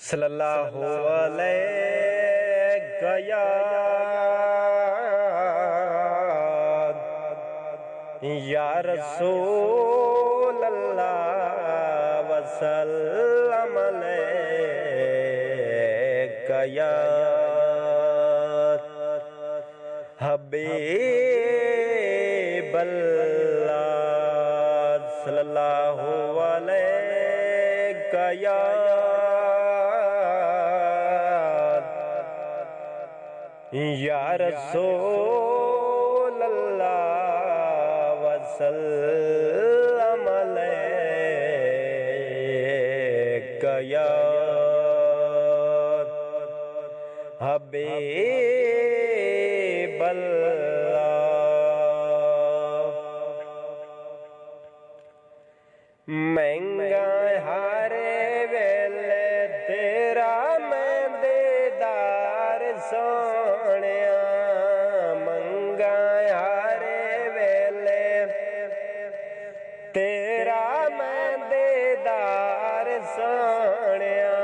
सल्लल्लाहु अलैहि या रसूल अल्लाह वसल्लम अलैका या हबीब अल्लाह सल्लल्लाहु अलैका या रसूल अल्लाह वसल्लम अलैका या हबीब अल्लाह। महंगा हारे वेले तेरा मैं दीदार सोनिया, मंगा हारे वेले तेरा मैं दीदार सोनिया,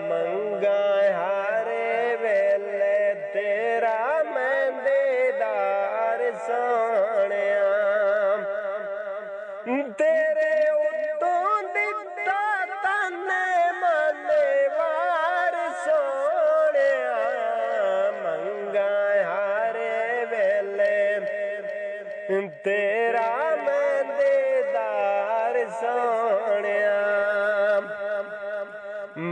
मंगा हारे वेले तेरा मैं दीदार सोनिया। तेरे उतों दिता तने मने वार सोनिया, मंगा हारे वेले तेरा मैं दीदार सोनिया।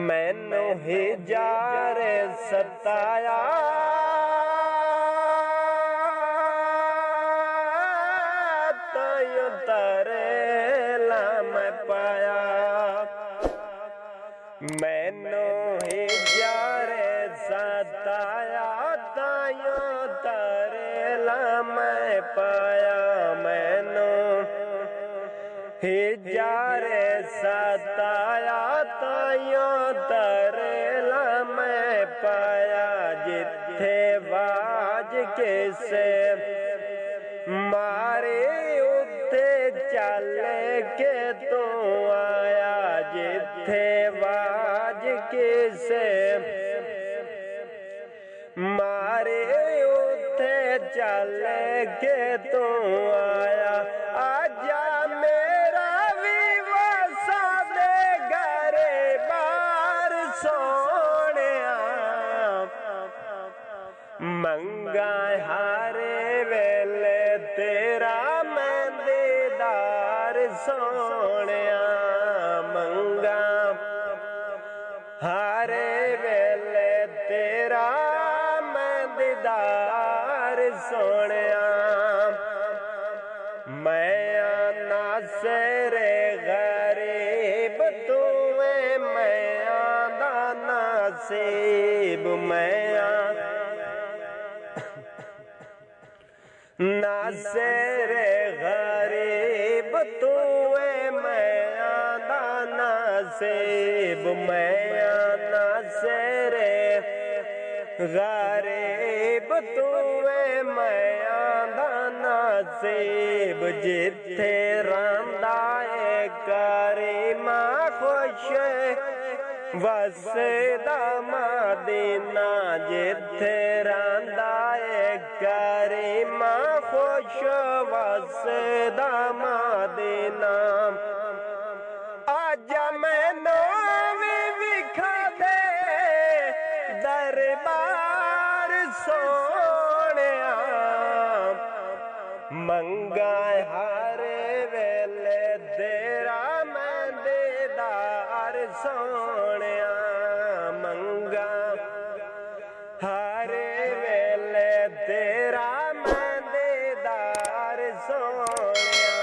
मैनू ही जारे सताया तायो तरेला मैं पाया, मैनू ही जारे सताया तायो तरेला मैं पाया, मैनू ही जारे सताया तायो तरेला मैं पाया। जिथे वाज के से मारे उते चल के तू आया, जिथे वाज के से मारे उते चल के तू आया। आजा मेरा विवासा दे घरे बार सोनिया, मंगा हारे वेले तेरा मैं दीदार सोनिया, मंगा हारे वेले तेरा मैं दीदार सोनिया। मैं आना सेरे गरीब तू मैं आदा नसीब, मैं नासेरे गरीब तू मैं आदा नसीब, मैं नासेरे गरीब तू मैं आदा नसीब। जिथे रांदा है करीमा खुश वसदा मदीना, जिथे रांदा है करीमा खुश वसदा मदीना। आजा मैनू भी विखा दे दरबार सोनिया, मंगा हारे वेले तेरा मैं दीदार सोनिया, मंगा हारे वेले तेरा मैं दीदार सोनिया।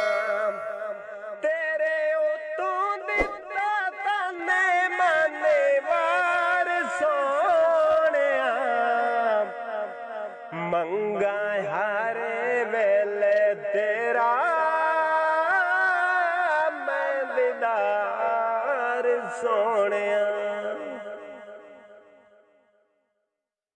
तेरे उतों दिता तने मने वार सोनिया, मंगा हारे वेले तेरा मैं दीदार सोनिया।